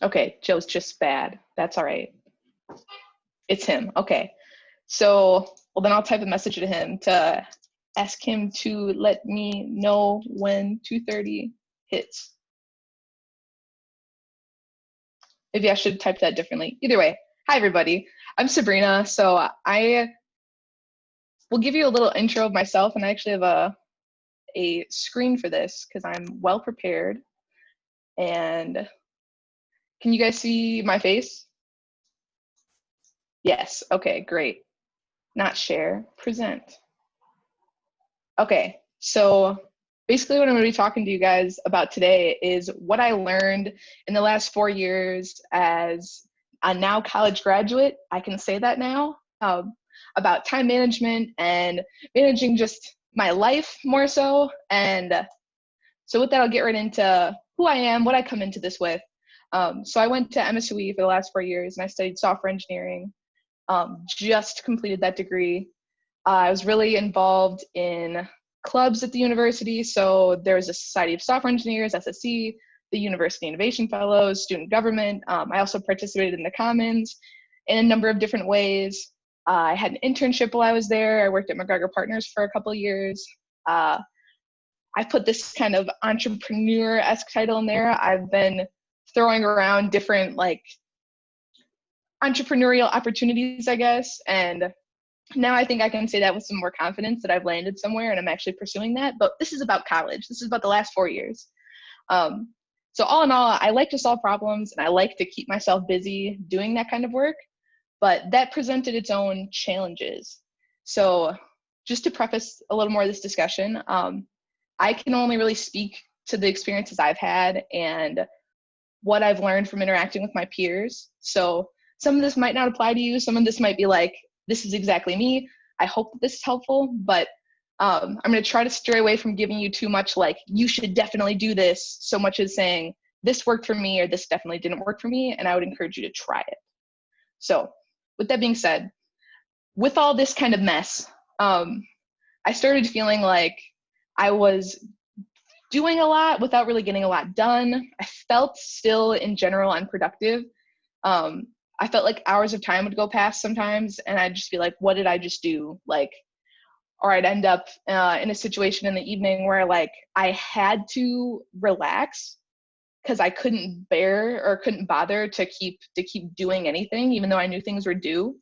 Okay, Joe's just bad. That's all right. It's him. Okay. So, well, then I'll type a message to him to ask him to let me know when 2:30 hits. Maybe I should type that differently. Either way, hi everybody. I'm Sabrina. So I will give you a little intro of myself, and I actually have a screen for this because I'm well prepared. And can you guys see my face? Yes. Okay, great. Not share, present. Okay, so basically what I'm going to be talking to you guys about today is what I learned in the last 4 years as a now college graduate. I can say that now, about time management and managing just my life more so. And so with that, I'll get right into who I am, what I come into this with. So I went to MSUE for the last 4 years and I studied software engineering. Just completed that degree. I was really involved in clubs at the university. So there was a Society of Software Engineers, SSE, the University Innovation Fellows, student government. I also participated in the Commons in a number of different ways. I had an internship while I was there. I worked at McGregor Partners for a couple of years. I put this kind of entrepreneur-esque title in there. I've been throwing around different like entrepreneurial opportunities, I guess, and now I think I can say that with some more confidence that I've landed somewhere and I'm actually pursuing that. But this is about college. This is about the last 4 years. So all in all, I like to solve problems and I like to keep myself busy doing that kind of work, but that presented its own challenges. So just to preface a little more of this discussion, I can only really speak to the experiences I've had and what I've learned from interacting with my peers. So some of this might not apply to you. Some of this might be like, this is exactly me. I hope that this is helpful, but I'm going to try to stray away from giving you too much like, you should definitely do this, so much as saying, this worked for me or this definitely didn't work for me, and I would encourage you to try it. So with that being said, with all this kind of mess, I started feeling like I was doing a lot without really getting a lot done. I felt still in general unproductive. I felt like hours of time would go past sometimes and I'd just be like, what did I just do? Like, or I'd end up in a situation in the evening where like I had to relax because I couldn't bear or couldn't bother to keep doing anything, even though I knew things were due.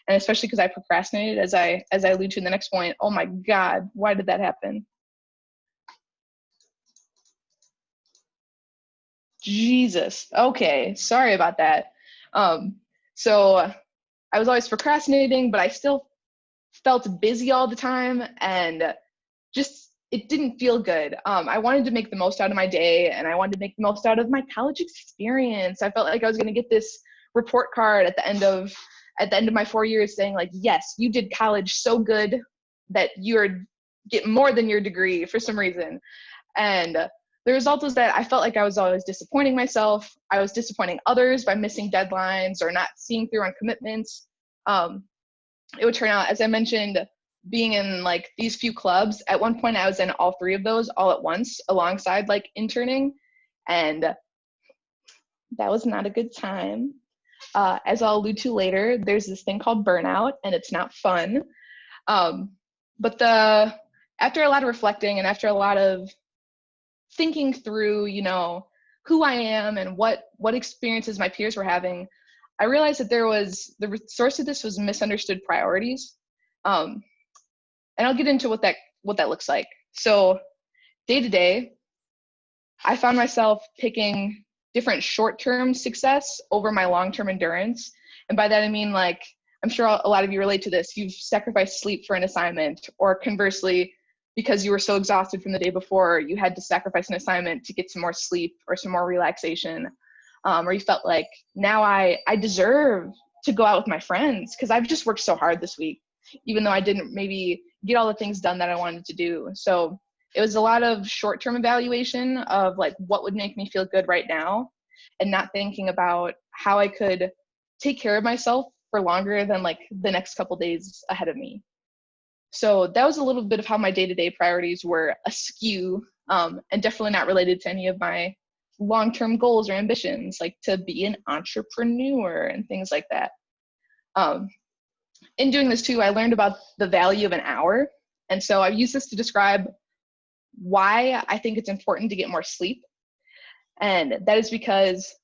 And especially because I procrastinated, as I allude to in the next point. Oh my God, why did that happen? Jesus. Okay, sorry about that. So I was always procrastinating, but I still felt busy all the time and just it didn't feel good. I wanted to make the most out of my day and I wanted to make the most out of my college experience. I felt like I was going to get this report card at the end of my 4 years saying like, yes, you did college so good that you're get more than your degree for some reason. And the result was that I felt like I was always disappointing myself. I was disappointing others by missing deadlines or not seeing through on commitments. It would turn out, as I mentioned, being in like these few clubs, at one point I was in all three of those all at once alongside like interning. And that was not a good time. As I'll allude to later, there's this thing called burnout and it's not fun. But after a lot of reflecting and after a lot of thinking through, you know, who I am and what experiences my peers were having, I realized that the source of this was misunderstood priorities. And I'll get into what that looks like. So day to day, I found myself picking different short-term success over my long-term endurance. And by that, I mean, like, I'm sure a lot of you relate to this. You've sacrificed sleep for an assignment, or conversely, because you were so exhausted from the day before, you had to sacrifice an assignment to get some more sleep or some more relaxation. Or you felt like, now I deserve to go out with my friends because I've just worked so hard this week, even though I didn't maybe get all the things done that I wanted to do. So it was a lot of short-term evaluation of like, what would make me feel good right now, and not thinking about how I could take care of myself for longer than like the next couple days ahead of me. So that was a little bit of how my day-to-day priorities were askew, and definitely not related to any of my long-term goals or ambitions, like to be an entrepreneur and things like that. In doing this too, I learned about the value of an hour. And so I've used this to describe why I think it's important to get more sleep. And that is because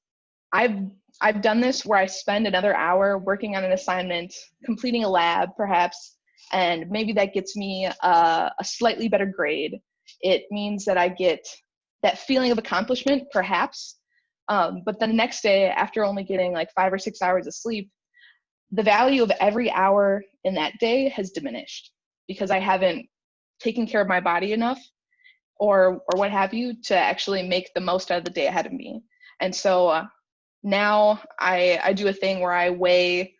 I've done this where I spend another hour working on an assignment, completing a lab perhaps, and maybe that gets me a slightly better grade. It means that I get that feeling of accomplishment perhaps, but then the next day, after only getting like 5 or 6 hours of sleep, the value of every hour in that day has diminished because I haven't taken care of my body enough or what have you to actually make the most out of the day ahead of me. And so now I do a thing where I weigh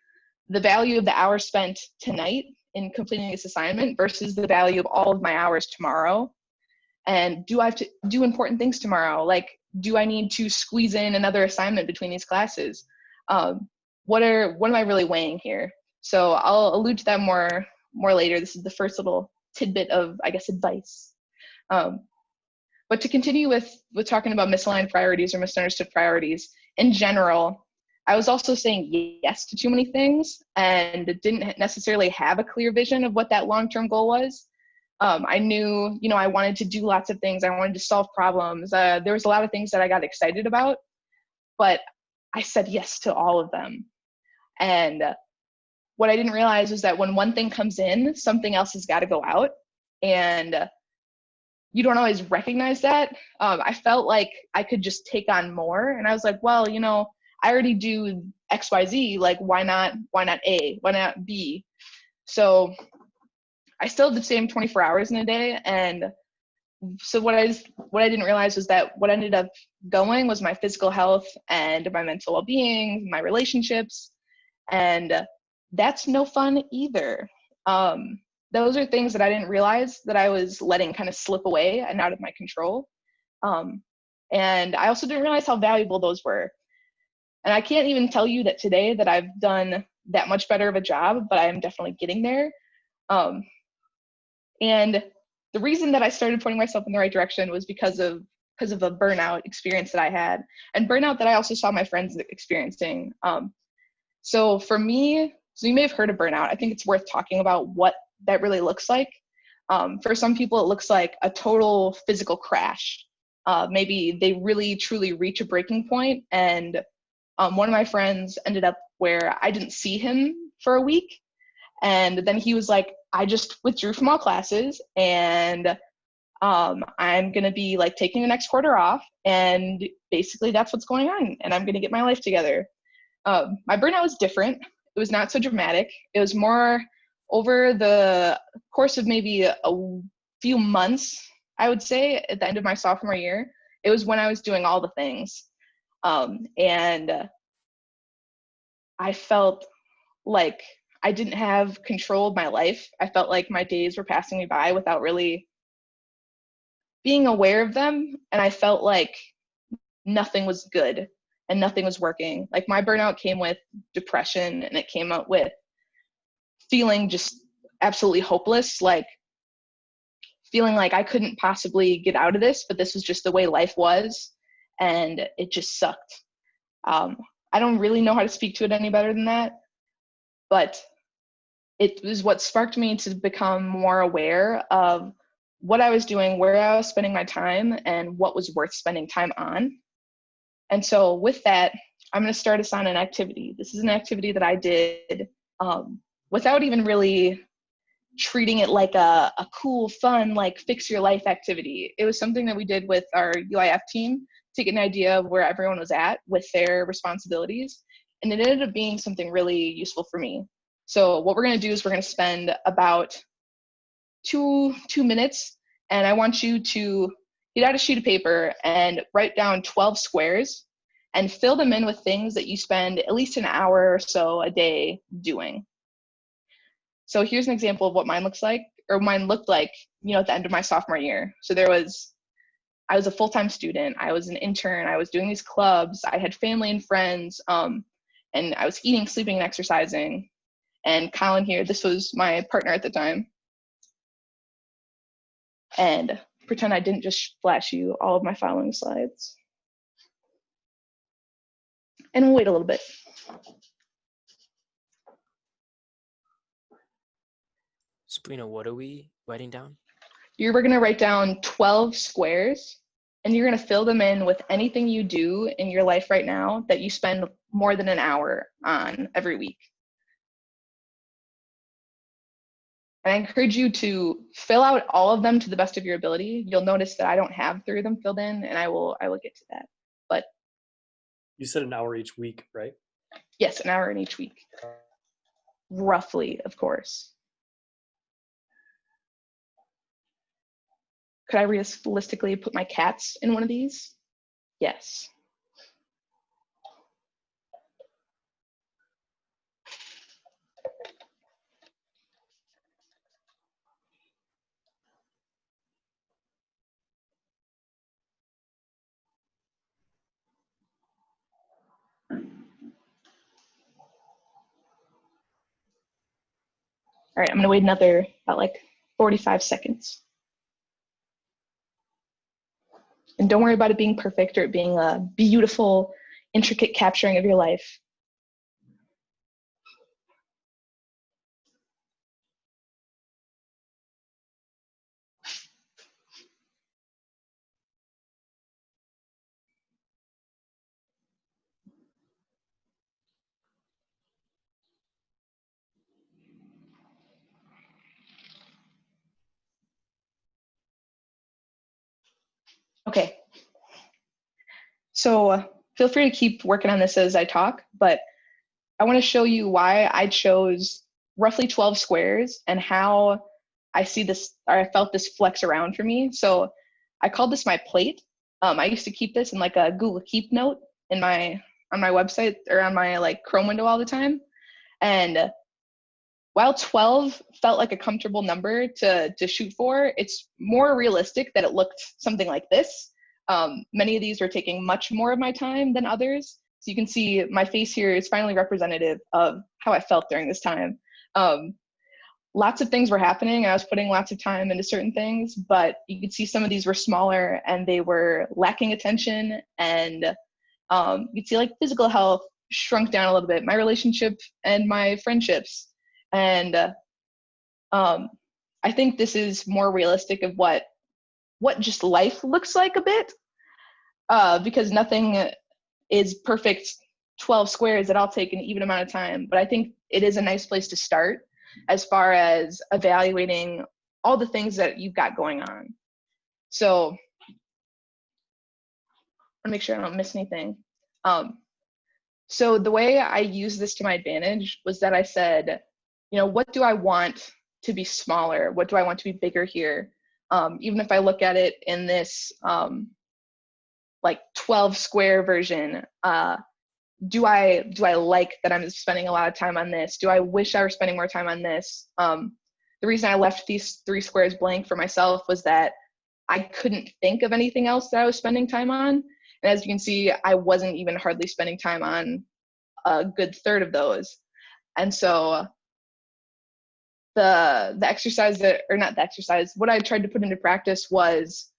the value of the hours spent tonight in completing this assignment versus the value of all of my hours tomorrow. And do I have to do important things tomorrow? Like, do I need to squeeze in another assignment between these classes? What am I really weighing here? So I'll allude to that more later. This is the first little tidbit of, I guess, advice. But to continue with talking about misaligned priorities or misunderstood priorities, in general, I was also saying yes to too many things and didn't necessarily have a clear vision of what that long-term goal was. I knew, I wanted to do lots of things. I wanted to solve problems. There was a lot of things that I got excited about, but I said yes to all of them. And what I didn't realize was that when one thing comes in, something else has got to go out. And you don't always recognize that. I felt like I could just take on more. And I was like, well, I already do X, Y, Z, like why not A, why not B? So I still did the same 24 hours in a day. And so what I didn't realize was that what ended up going was my physical health and my mental well-being, my relationships. And that's no fun either. Those are things that I didn't realize that I was letting kind of slip away and out of my control. And I also didn't realize how valuable those were. And I can't even tell you that today that I've done that much better of a job, but I'm definitely getting there. And the reason that I started putting myself in the right direction was because of a burnout experience that I had, and burnout that I also saw my friends experiencing. So for me, so you may have heard of burnout. I think it's worth talking about what that really looks like. For some people, it looks like a total physical crash. Maybe they really truly reach a breaking point, and one of my friends ended up where I didn't see him for a week, and then he was like, I just withdrew from all classes, and I'm gonna be like taking the next quarter off, and basically that's what's going on, and I'm gonna get my life together. My burnout was different. It was not so dramatic. It was more over the course of maybe a few months, I would say, at the end of my sophomore year. It was when I was doing all the things. And I felt like I didn't have control of my life. I felt like my days were passing me by without really being aware of them. And I felt like nothing was good and nothing was working. Like my burnout came with depression, and it came out with feeling just absolutely hopeless, like feeling like I couldn't possibly get out of this, but this was just the way life was, and it just sucked. I don't really know how to speak to it any better than that, but it was what sparked me to become more aware of what I was doing, where I was spending my time, and what was worth spending time on. And so with that, I'm going to start us on an activity. This is an activity that I did without even really treating it like a cool, fun, like fix your life activity. It was something that we did with our UIF team to get an idea of where everyone was at with their responsibilities. And it ended up being something really useful for me. So what we're going to do is we're going to spend about two minutes, and I want you to get out a sheet of paper and write down 12 squares and fill them in with things that you spend at least an hour or so a day doing. So here's an example of what mine looks like, or mine looked like, at the end of my sophomore year. So I was a full-time student, I was an intern, I was doing these clubs, I had family and friends, and I was eating, sleeping, and exercising. And Colin here, this was my partner at the time. And pretend I didn't just flash you all of my following slides. And we'll wait a little bit. Sabrina, what are we writing down? You're going to write down 12 squares, and you're going to fill them in with anything you do in your life right now that you spend more than an hour on every week. And I encourage you to fill out all of them to the best of your ability. You'll notice that I don't have 3 of them filled in, and I will get to that. But you said an hour each week, right? Yes, an hour in each week. Roughly, of course. Could I realistically put my cats in one of these? Yes. All right, I'm gonna wait another about like 45 seconds. And don't worry about it being perfect or it being a beautiful, intricate capturing of your life. Okay. So feel free to keep working on this as I talk, but I want to show you why I chose roughly 12 squares and how I see this, or I felt this flex around for me. So I called this my plate. I used to keep this in like a Google Keep note in on my website or on my like Chrome window all the time. And while 12 felt like a comfortable number to shoot for, it's more realistic that it looked something like this. Many of these were taking much more of my time than others. So you can see my face here is finally representative of how I felt during this time. Lots of things were happening. I was putting lots of time into certain things, but you could see some of these were smaller and they were lacking attention. And you could see like physical health shrunk down a little bit, my relationship and my friendships. And I think this is more realistic of what just life looks like a bit, because nothing is perfect 12 squares that I'll take an even amount of time. But I think it is a nice place to start as far as evaluating all the things that you've got going on. So I want to make sure I don't miss anything. So the way I used this to my advantage was that I said, you know, what do I want to be smaller? What do I want to be bigger here? Even if I look at it in this like 12 square version, do I like that I'm spending a lot of time on this? Do I wish I were spending more time on this? The reason I left these 3 squares blank for myself was that I couldn't think of anything else that I was spending time on. And as you can see, I wasn't even hardly spending time on a good third of those. And so the exercise that, or not the exercise, what I tried to put into practice was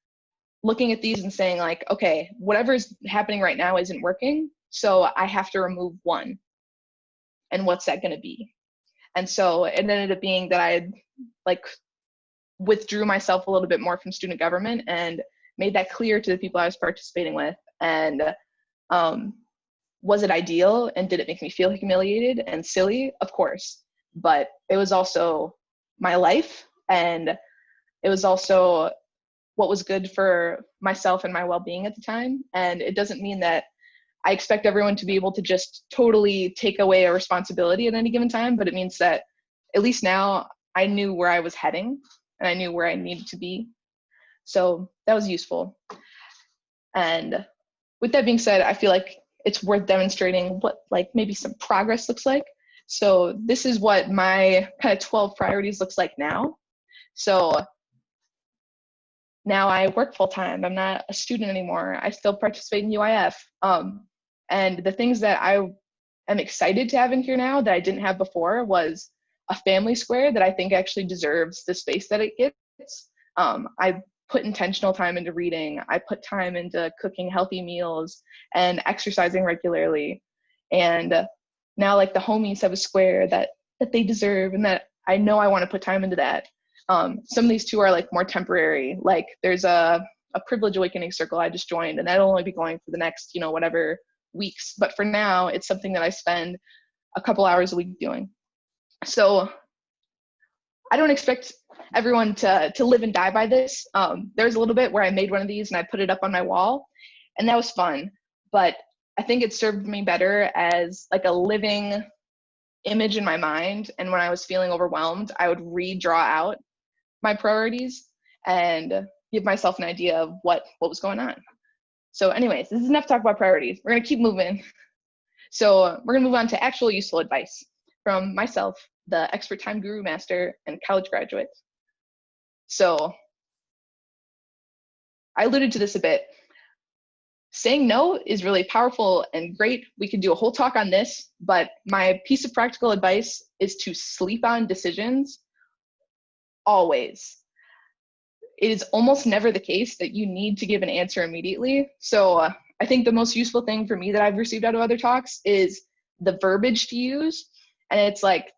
looking at these and saying like, okay, whatever's happening right now isn't working, so I have to remove one. And what's that going to be? And so it ended up being that I like withdrew myself a little bit more from student government and made that clear to the people I was participating with. And was it ideal? And did it make me feel humiliated and silly? Of course. But it was also my life, and it was also what was good for myself and my well-being at the time. And it doesn't mean that I expect everyone to be able to just totally take away a responsibility at any given time, but it means that at least now I knew where I was heading and I knew where I needed to be. So that was useful. And with that being said, I feel like it's worth demonstrating what like maybe some progress looks like. So this is what my kind of 12 priorities looks like now. So now I work full time. I'm not a student anymore. I still participate in UIF. And the things that I am excited to have in here now that I didn't have before was a family square that I think actually deserves the space that it gets. I put intentional time into reading. I put time into cooking healthy meals and exercising regularly. And now like the homies have a square that they deserve and that I know I want to put time into that. Some of these two are like more temporary. Like there's a privilege awakening circle I just joined, and that'll only be going for the next, whatever weeks. But for now, it's something that I spend a couple hours a week doing. So I don't expect everyone to live and die by this. There's a little bit where I made one of these and I put it up on my wall, and that was fun. But I think it served me better as like a living image in my mind. And when I was feeling overwhelmed, I would redraw out my priorities and give myself an idea of what was going on. So anyways, this is enough talk about priorities. We're going to keep moving. So we're going to move on to actual useful advice from myself, the expert time guru master and college graduate. So I alluded to this a bit. Saying no is really powerful and great. We could do a whole talk on this, but my piece of practical advice is to sleep on decisions always. It is almost never the case that you need to give an answer immediately. So I think the most useful thing for me that I've received out of other talks is the verbiage to use. And it's like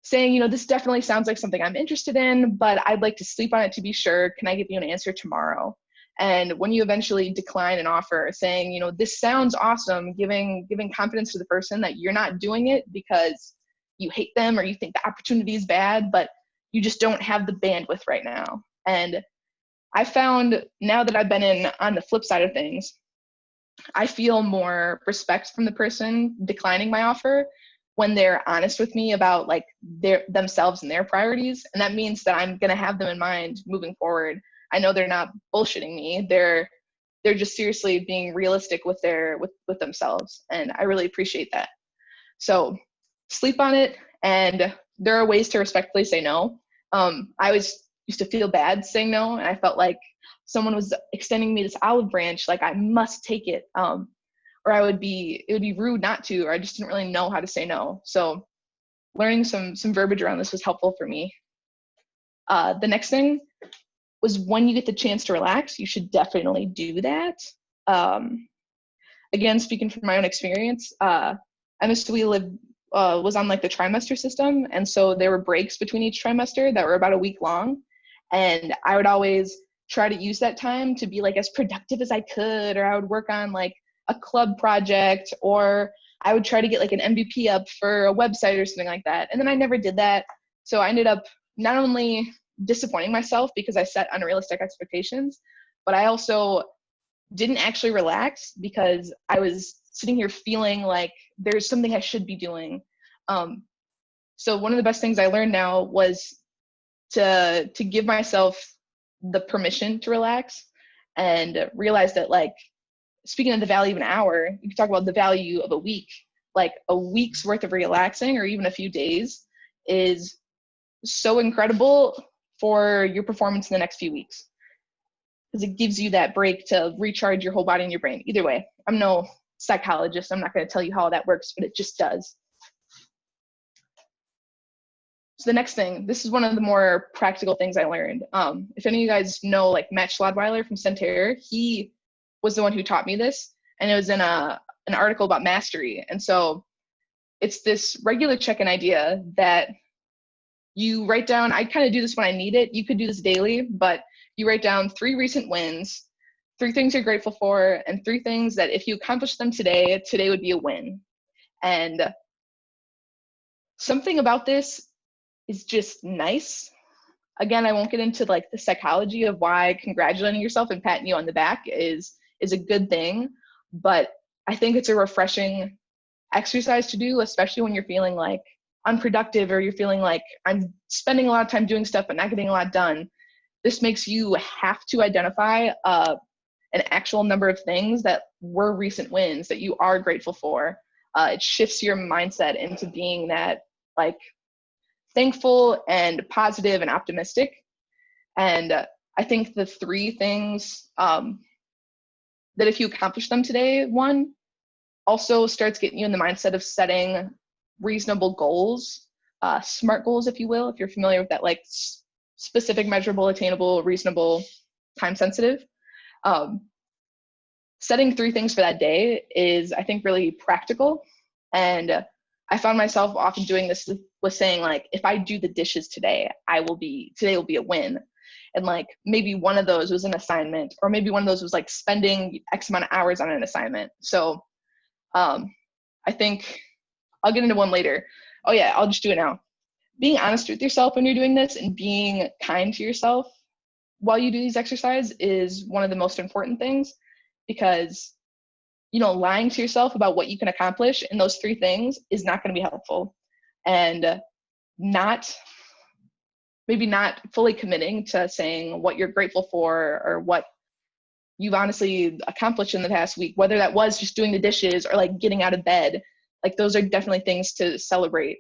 saying, this definitely sounds like something I'm interested in, but I'd like to sleep on it to be sure. Can I give you an answer tomorrow? And when you eventually decline an offer, saying, this sounds awesome, giving confidence to the person that you're not doing it because you hate them or you think the opportunity is bad, but you just don't have the bandwidth right now. And I found now that I've been on the flip side of things, I feel more respect from the person declining my offer when they're honest with me about like themselves and their priorities. And that means that I'm going to have them in mind moving forward. I know they're not bullshitting me. They're just seriously being realistic with with themselves. And I really appreciate that. So sleep on it. And there are ways to respectfully say no. I used to feel bad saying no. And I felt like someone was extending me this olive branch, like I must take it. Or it would be rude not to, or I just didn't really know how to say no. So learning some verbiage around this was helpful for me. The next thing was when you get the chance to relax, you should definitely do that. Again, speaking from my own experience, MSW was on like the trimester system. And so there were breaks between each trimester that were about a week long. And I would always try to use that time to be like as productive as I could, or I would work on like a club project, or I would try to get like an MVP up for a website or something like that. And then I never did that. So I ended up not only disappointing myself because I set unrealistic expectations, but I also didn't actually relax because I was sitting here feeling like there's something I should be doing. So one of the best things I learned now was to give myself the permission to relax and realize that, like, speaking of the value of an hour, you can talk about the value of a week. Like a week's worth of relaxing or even a few days is so incredible for your performance in the next few weeks, because it gives you that break to recharge your whole body and your brain. Either way, I'm no psychologist. I'm not going to tell you how that works, but it just does. So the next thing, this is one of the more practical things I learned. If any of you guys know like Matt Schlodweiler from Centair, he was the one who taught me this, and it was in an article about mastery. And so it's this regular check-in idea that you write down. I kind of do this when I need it. You could do this daily, but you write down 3 recent wins, 3 things you're grateful for, and 3 things that if you accomplish them today would be a win. And something about this is just nice. Again, I won't get into like the psychology of why congratulating yourself and patting you on the back is a good thing, but I think it's a refreshing exercise to do, especially when you're feeling like unproductive, or you're feeling like I'm spending a lot of time doing stuff but not getting a lot done. This makes you have to identify an actual number of things that were recent wins that you are grateful for. It shifts your mindset into being that like thankful and positive and optimistic. And I think the 3 things that if you accomplish them today, one, also starts getting you in the mindset of setting reasonable goals, SMART goals, if you will, if you're familiar with that, like specific, measurable, attainable, reasonable, time sensitive. setting 3 things for that day is, I think, really practical. And I found myself often doing this with saying, like, if I do the dishes today, today will be a win. And like, maybe one of those was an assignment, or maybe one of those was like spending X amount of hours on an assignment. So I think I'll get into one later. Oh yeah, I'll just do it now. Being honest with yourself when you're doing this and being kind to yourself while you do these exercises is one of the most important things, because, you know, lying to yourself about what you can accomplish in those 3 things is not going to be helpful. And maybe not fully committing to saying what you're grateful for or what you've honestly accomplished in the past week, whether that was just doing the dishes or like getting out of bed. Like, those are definitely things to celebrate,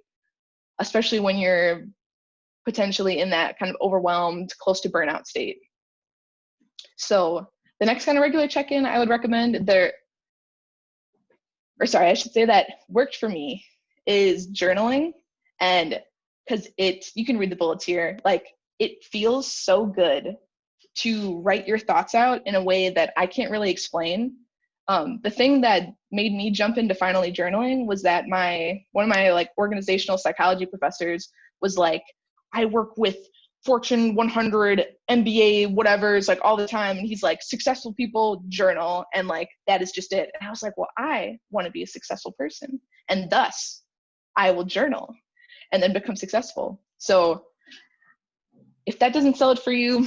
especially when you're potentially in that kind of overwhelmed, close to burnout state. So the next kind of regular check-in I would recommend I should say that worked for me is journaling. And because you can read the bullets here, like, it feels so good to write your thoughts out in a way that I can't really explain. The thing that made me jump into finally journaling was that one of my like organizational psychology professors was like, I work with Fortune 100 MBA whatever's like all the time, and he's like, successful people journal, and like that is just it. And I was like, well, I want to be a successful person, and thus I will journal and then become successful. So if that doesn't sell it for you,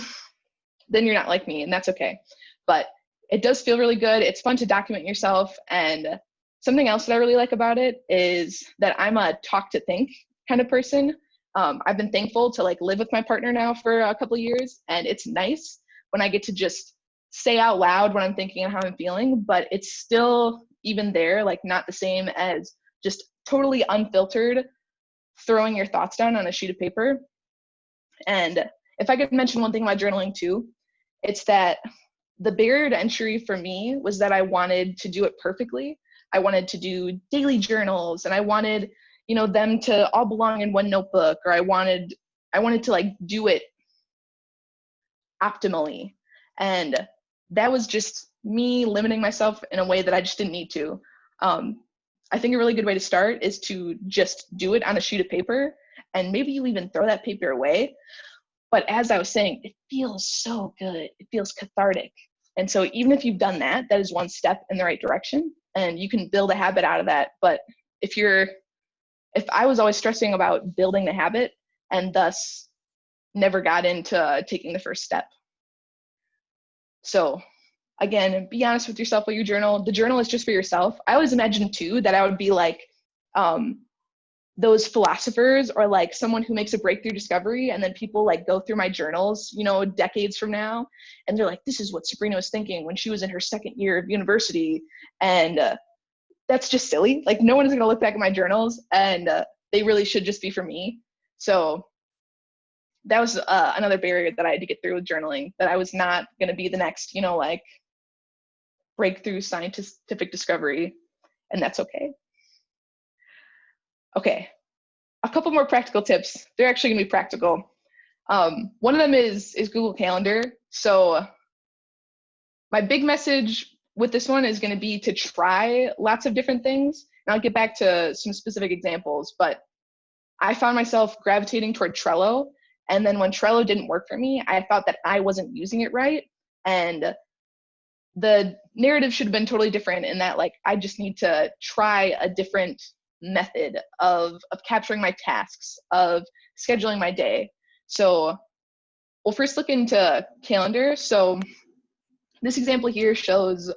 then you're not like me, and that's okay. But it does feel really good. It's fun to document yourself. And something else that I really like about it is that I'm a talk to think kind of person. I've been thankful to like live with my partner now for a couple of years, and it's nice when I get to just say out loud what I'm thinking and how I'm feeling, but it's still even there, like not the same as just totally unfiltered throwing your thoughts down on a sheet of paper. And if I could mention one thing about journaling too, it's that the barrier to entry for me was that I wanted to do it perfectly. I wanted to do daily journals, and I wanted, you know, them to all belong in one notebook, or I wanted to like do it optimally. And that was just me limiting myself in a way that I just didn't need to. I think a really good way to start is to just do it on a sheet of paper, and maybe you even throw that paper away. But as I was saying, it feels so good. It feels cathartic. And so even if you've done that, that is one step in the right direction, and you can build a habit out of that. But if I was always stressing about building the habit and thus never got into taking the first step. So again, be honest with yourself while you journal. The journal is just for yourself. I always imagined too that I would be like those philosophers, or like someone who makes a breakthrough discovery, and then people like go through my journals, you know, decades from now, and they're like, this is what Sabrina was thinking when she was in her 2nd year of university. And that's just silly. Like, no one is going to look back at my journals, and they really should just be for me. So that was another barrier that I had to get through with journaling, that I was not going to be the next, you know, like breakthrough scientific discovery, and that's okay. Okay, a couple more practical tips. They're actually gonna be practical. One of them is Google Calendar. So my big message with this one is gonna be to try lots of different things. And I'll get back to some specific examples, but I found myself gravitating toward Trello. And then when Trello didn't work for me, I thought that I wasn't using it right. And the narrative should have been totally different, in that like, I just need to try a different method of capturing my tasks, of scheduling my day. So we'll first look into calendar. So this example here shows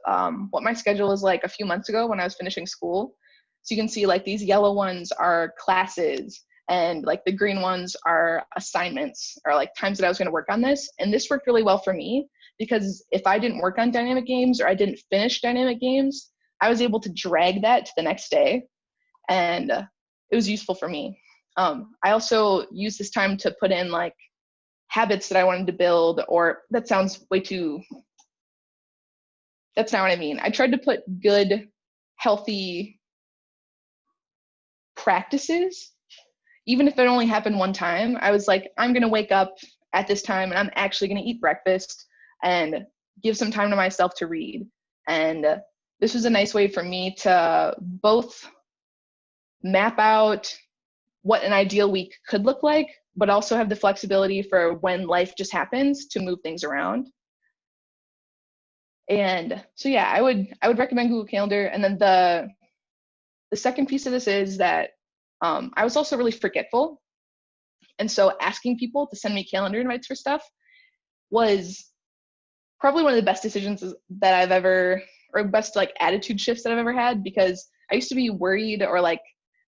what my schedule was like a few months ago when I was finishing school. So you can see like these yellow ones are classes, and like the green ones are assignments, or like times that I was going to work on this. And this worked really well for me, because if I didn't work on dynamic games, or I didn't finish dynamic games, I was able to drag that to the next day, and it was useful for me. I also used this time to put in like habits that I wanted to build, or that sounds way too, that's not what I mean. I tried to put good, healthy practices, even if it only happened one time. I was like, I'm going to wake up at this time, and I'm actually going to eat breakfast and give some time to myself to read. And this was a nice way for me to both map out what an ideal week could look like, but also have the flexibility for when life just happens to move things around. And so yeah, I would recommend Google Calendar. And then the second piece of this is that I was also really forgetful. And so asking people to send me calendar invites for stuff was probably one of the best decisions that I've ever, or best like attitude shifts that I've ever had, because I used to be worried, or like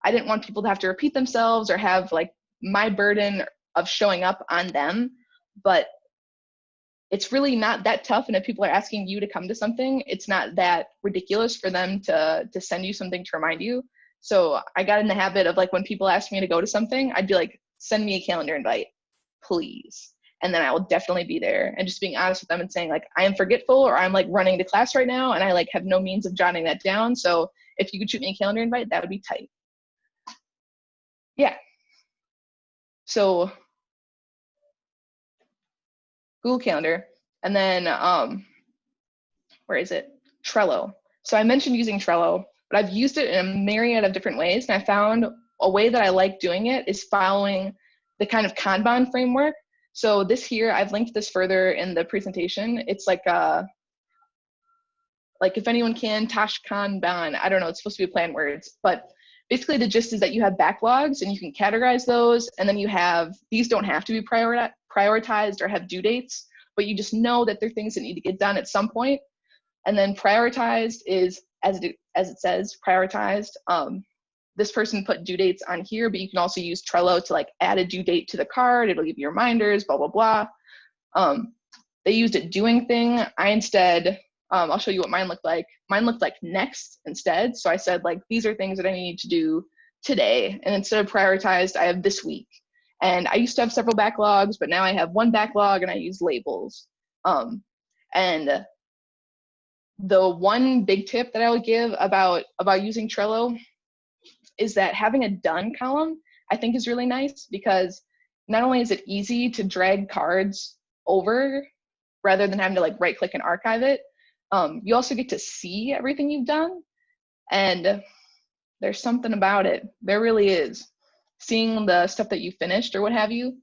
I didn't want people to have to repeat themselves or have like my burden of showing up on them. But it's really not that tough. And if people are asking you to come to something, it's not that ridiculous for them to send you something to remind you. So I got in the habit of like, when people ask me to go to something, I'd be like, send me a calendar invite, please. And then I will definitely be there. And just being honest with them and saying like, I am forgetful, or I'm like running to class right now and I like have no means of jotting that down. So if you could shoot me a calendar invite, that would be tight. Yeah. So Google Calendar. And then, where is it? Trello. So I mentioned using Trello, but I've used it in a myriad of different ways. And I found a way that I like doing it is following the kind of Kanban framework. So this here, I've linked this further in the presentation. It's like if anyone can, Tosh Kanban. I don't know, it's supposed to be play on words, but basically the gist is that you have backlogs and you can categorize those. And then you have, these don't have to be prioritized or have due dates, but you just know that they're things that need to get done at some point. And then prioritized is, as it says, prioritized. This person put due dates on here, but you can also use Trello to like add a due date to the card. It'll give you reminders, blah, blah, blah. They used a doing thing. I instead, I'll show you what mine looked like. Mine looked like next instead. So I said like, these are things that I need to do today. And instead of prioritized, I have this week. And I used to have several backlogs, but now I have one backlog and I use labels. And the one big tip that I would give about using Trello is that having a done column, I think, is really nice, because not only is it easy to drag cards over rather than having to like right click and archive it, you also get to see everything you've done. And there's something about it. There really is. Seeing the stuff that you finished or what have you.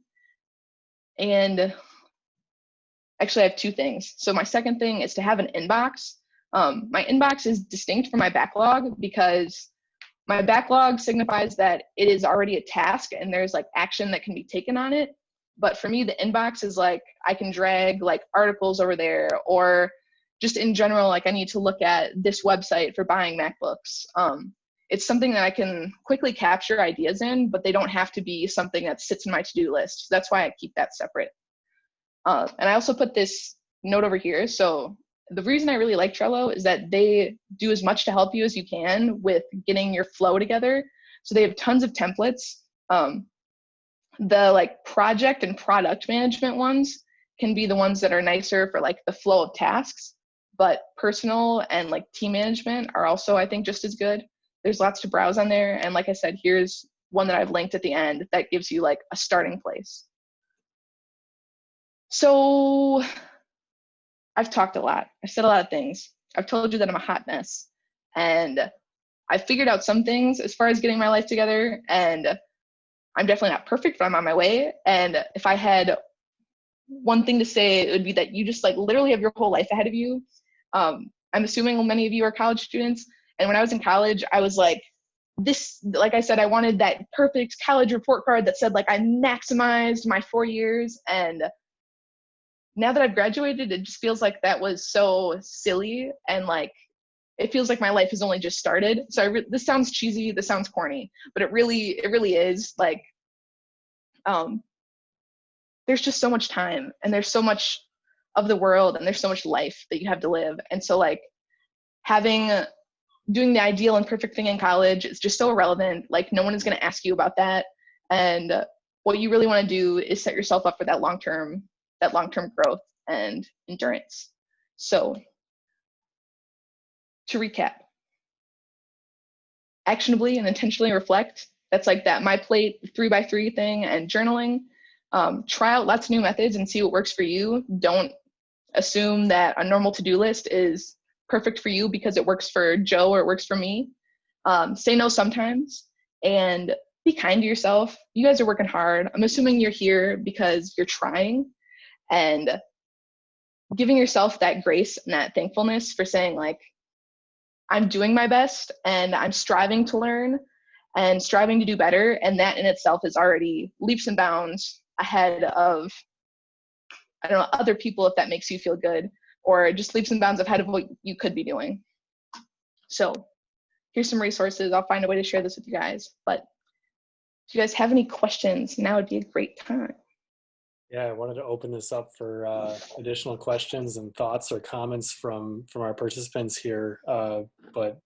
And actually, I have two things. So my second thing is to have an inbox. My inbox is distinct from my backlog, because my backlog signifies that it is already a task and there's like action that can be taken on it. But for me, the inbox is like, I can drag like articles over there, or just in general, like I need to look at this website for buying MacBooks. It's something that I can quickly capture ideas in, but they don't have to be something that sits in my to-do list. So that's why I keep that separate. And I also put this note over here. So the reason I really like Trello is that they do as much to help you as you can with getting your flow together. So they have tons of templates. The like project and product management ones can be the ones that are nicer for like the flow of tasks, but personal and like team management are also, I think, just as good. There's lots to browse on there. And like I said, here's one that I've linked at the end that gives you like a starting place. So I've talked a lot. I've said a lot of things. I've told you that I'm a hot mess. And I've figured out some things as far as getting my life together. And I'm definitely not perfect, but I'm on my way. And if I had one thing to say, it would be that you just like literally have your whole life ahead of you. I'm assuming many of you are college students. And when I was in college, I was like, like I said, I wanted that perfect college report card that said like I maximized my 4 years. And now that I've graduated, it just feels like that was so silly, and like it feels like my life has only just started. So this sounds cheesy, this sounds corny, but it really is like, there's just so much time, and there's so much of the world, and there's so much life that you have to live. And so like doing the ideal and perfect thing in college is just so irrelevant. Like no one is going to ask you about that. And what you really want to do is set yourself up for that long-term growth and endurance. So to recap, actionably and intentionally reflect. That's like that My Plate 3x3 thing, and journaling. Try out lots of new methods and see what works for you. Don't assume that a normal to-do list is perfect for you because it works for Joe or it works for me. Say no sometimes and be kind to yourself. You guys are working hard. I'm assuming you're here because you're trying, and giving yourself that grace and that thankfulness for saying like, I'm doing my best and I'm striving to learn and striving to do better. And that in itself is already leaps and bounds ahead of, I don't know, other people, if that makes you feel good, or just leaps and bounds ahead of what you could be doing. So here's some resources. I'll find a way to share this with you guys. But if you guys have any questions, now would be a great time. Yeah, I wanted to open this up for additional questions and thoughts or comments from our participants here. But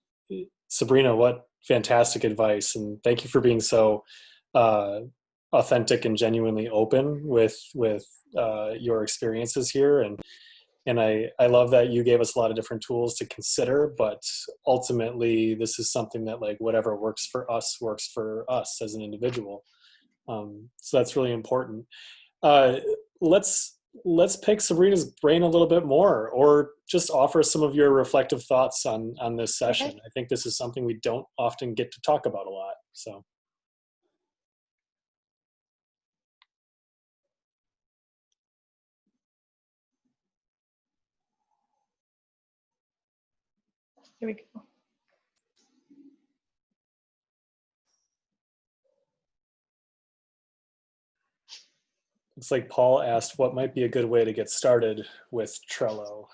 Sabrina, what fantastic advice, and thank you for being so authentic and genuinely open with your experiences here. And I love that you gave us a lot of different tools to consider, but ultimately this is something that like whatever works for us as an individual. So that's really important. Let's pick Sabrina's brain a little bit more, or just offer some of your reflective thoughts on this session. Okay. I think this is something we don't often get to talk about a lot. So. Here we go. Looks like Paul asked what might be a good way to get started with Trello.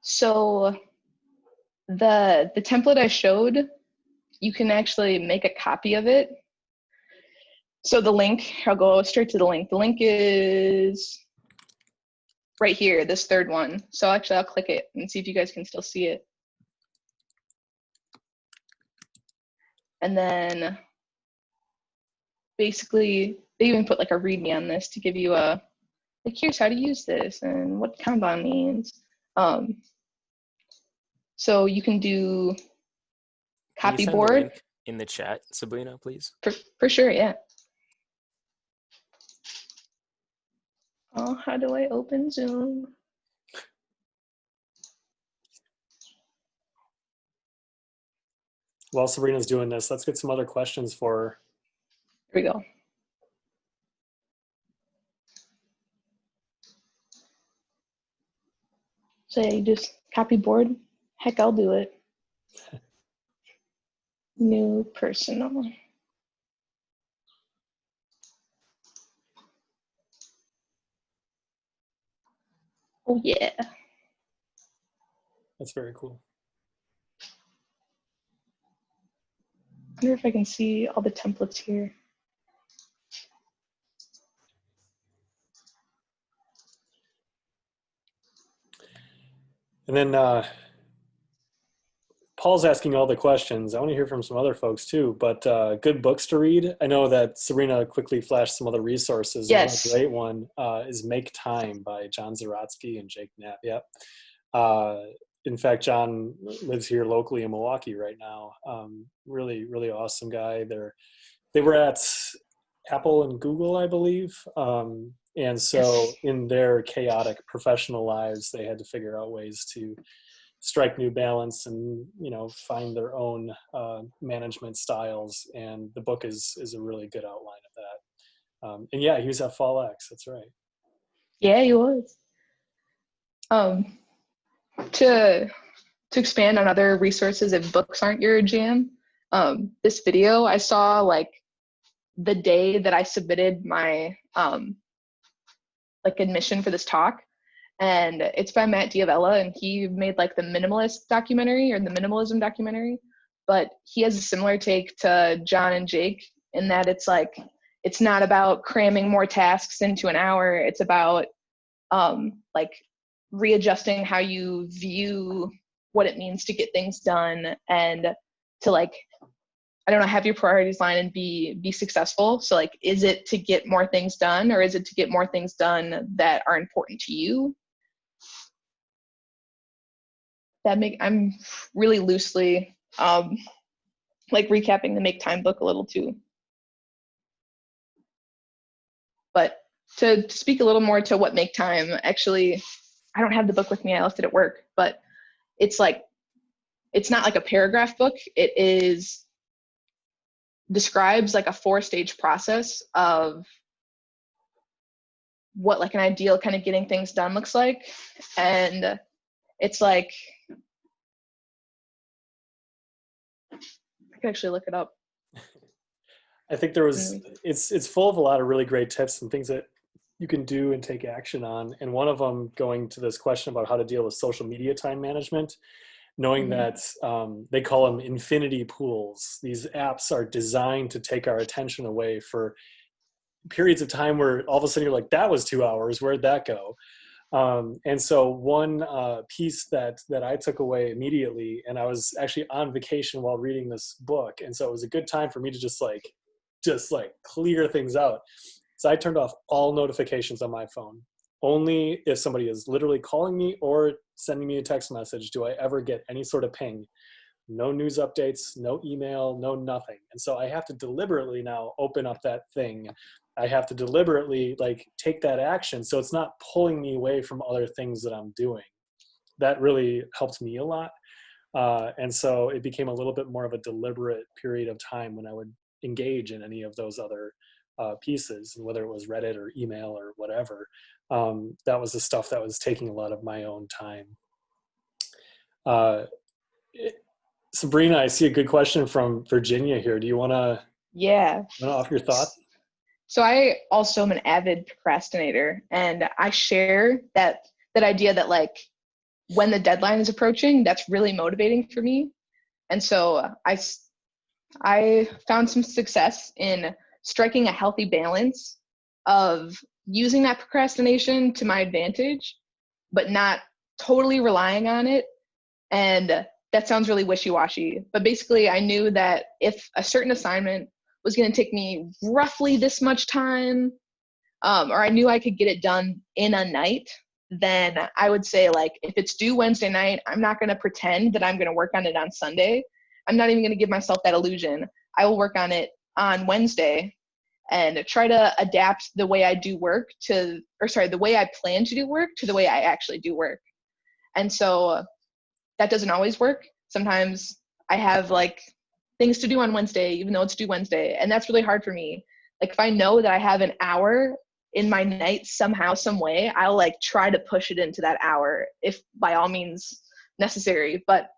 So the template I showed, you can actually make a copy of it. So the link, I'll go straight to the link. The link is right here, this third one. So actually I'll click it and see if you guys can still see it. And then basically they even put like a README on this to give you a, like, here's how to use this and what Kanban means. So you can do Can you copy send the board. link in the chat, Sabrina, please? For sure, yeah. Oh, how do I open Zoom? While Sabrina's doing this, let's get some other questions for her. Here we go. So yeah, you just copy board. Heck, I'll do it. New personal. Oh yeah. That's very cool. I wonder if I can see all the templates here. And then Paul's asking all the questions. I want to hear from some other folks too, but good books to read. I know that Sabrina quickly flashed some other resources. Yes. One great one is Make Time by John Zaratsky and Jake Knapp. Yep. In fact, John lives here locally in Milwaukee right now. Really, really awesome guy. They were at Apple and Google, I believe. And so in their chaotic professional lives, they had to figure out ways to strike new balance and, you know, find their own management styles. And the book is a really good outline of that. And yeah, he was at Fall X. That's right. Yeah, he was. To expand on other resources, if books aren't your jam, this video I saw like the day that I submitted my like admission for this talk, and it's by Matt Diavella, and he made like the minimalist documentary or the minimalism documentary, but he has a similar take to John and Jake in that it's like, it's not about cramming more tasks into an hour. It's about like readjusting how you view what it means to get things done and to like, I don't know, have your priorities line and be successful. So like, is it to get more things done, or is it to get more things done that are important to you? I'm really loosely like recapping the Make Time book a little too. But to speak a little more to what Make Time, actually, I don't have the book with me. I left it at work, but it's like, it's not like a paragraph book. It describes like a 4-stage process of what like an ideal kind of getting things done looks like. And it's like, I can actually look it up. I think it's full of a lot of really great tips and things that you can do and take action on. And one of them, going to this question about how to deal with social media time management, knowing that they call them infinity pools. These apps are designed to take our attention away for periods of time where all of a sudden you're like, that was 2 hours, where'd that go? And so one piece that I took away immediately, and I was actually on vacation while reading this book, and so it was a good time for me to just clear things out. So I turned off all notifications on my phone. Only if somebody is literally calling me or sending me a text message do I ever get any sort of ping. No news updates, no email, no nothing. And so I have to deliberately now open up that thing. I have to deliberately like take that action so it's not pulling me away from other things that I'm doing. That really helped me a lot. And so it became a little bit more of a deliberate period of time when I would engage in any of those other pieces, and whether it was Reddit or email or whatever. That was the stuff that was taking a lot of my own time. Sabrina, I see a good question from Virginia here. Do you want to offer your thoughts? So I also am an avid procrastinator, and I share that idea that like when the deadline is approaching, that's really motivating for me. And so I found some success in striking a healthy balance of using that procrastination to my advantage, but not totally relying on it. And that sounds really wishy-washy, but basically I knew that if a certain assignment was going to take me roughly this much time, or I knew I could get it done in a night, then I would say, like, if it's due Wednesday night, I'm not going to pretend that I'm going to work on it on Sunday. I'm not even going to give myself that illusion. I will work on it on Wednesday and try to adapt the way I do work the way I plan to do work to the way I actually do work. And so that doesn't always work. Sometimes I have like things to do on Wednesday, even though it's due Wednesday. And that's really hard for me. Like if I know that I have an hour in my night somehow, some way, I'll like try to push it into that hour if by all means necessary. But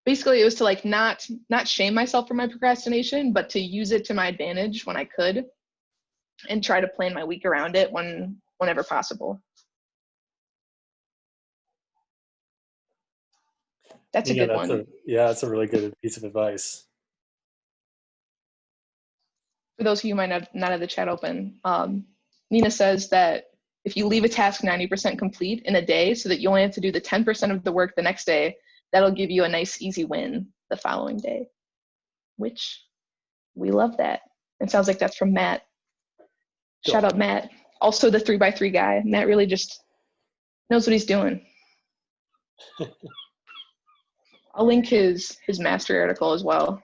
basically it was to like not shame myself for my procrastination, but to use it to my advantage when I could and try to plan my week around it whenever possible. That's a good one. That's a really good piece of advice. For those of you who might not have the chat open, Nina says that if you leave a task 90% complete in a day so that you only have to do the 10% of the work the next day, that'll give you a nice easy win the following day, which we love that. It sounds like that's from Matt. Shout out Matt. Also the 3x3 guy. Matt really just knows what he's doing. I'll link his mastery article as well.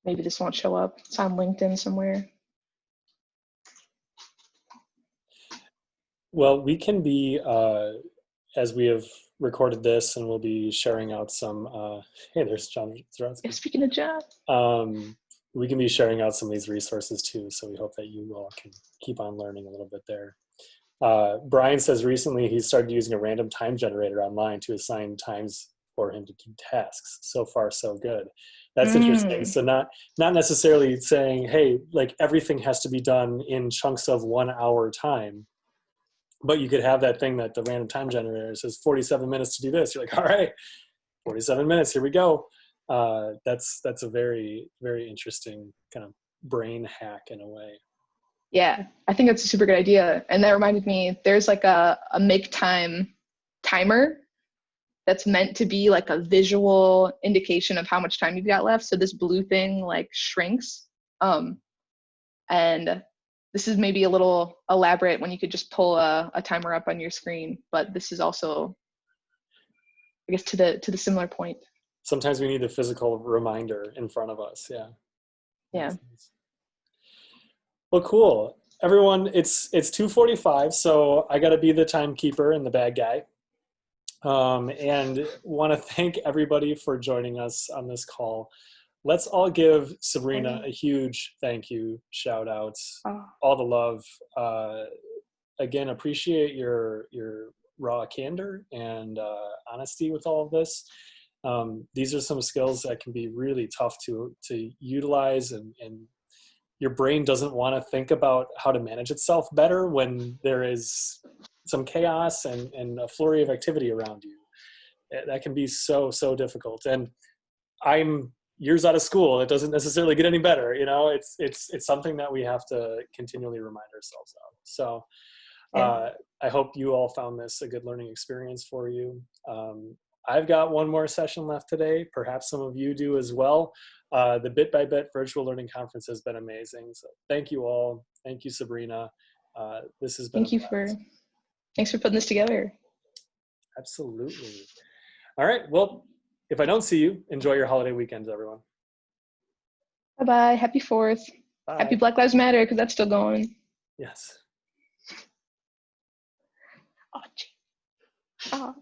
Maybe this won't show up. It's on LinkedIn somewhere. Well, we can be, as we have recorded this, and we'll be sharing out some, hey, there's John Zaratsky. Yeah, speaking of John. We can be sharing out some of these resources too, so we hope that you all can keep on learning a little bit there. Brian says recently he started using a random time generator online to assign times for him to do tasks. So far, so good. That's interesting. So not necessarily saying, hey, like everything has to be done in chunks of 1 hour time, but you could have that thing that the random time generator says 47 minutes to do this. You're like, all right, 47 minutes, here we go. That's a very, very interesting kind of brain hack in a way. Yeah, I think that's a super good idea. And that reminded me, there's like a make time timer that's meant to be like a visual indication of how much time you've got left. So this blue thing like shrinks. And this is maybe a little elaborate when you could just pull a timer up on your screen, but this is also, I guess, to the similar point. Sometimes we need a physical reminder in front of us. Yeah. Yeah. Well, cool. Everyone, it's 2:45, so I got to be the timekeeper and the bad guy. And want to thank everybody for joining us on this call. Let's all give Sabrina a huge thank you, shout outs, all the love. Again, appreciate your raw candor and honesty with all of this. These are some skills that can be really tough to utilize, and your brain doesn't want to think about how to manage itself better when there is some chaos and a flurry of activity around you. That can be so difficult. And I'm years out of school. It doesn't necessarily get any better. You know, it's something that we have to continually remind ourselves of. So I hope you all found this a good learning experience for you. I've got one more session left today. Perhaps some of you do as well. The Bit by Bit Virtual Learning Conference has been amazing. So thank you all. Thank you, Sabrina. This has been Thanks for putting this together. Absolutely. All right. Well, if I don't see you, enjoy your holiday weekends, everyone. Bye-bye. Happy 4th. Bye. Happy Black Lives Matter, because that's still going. Yes. Oh, gee. Oh.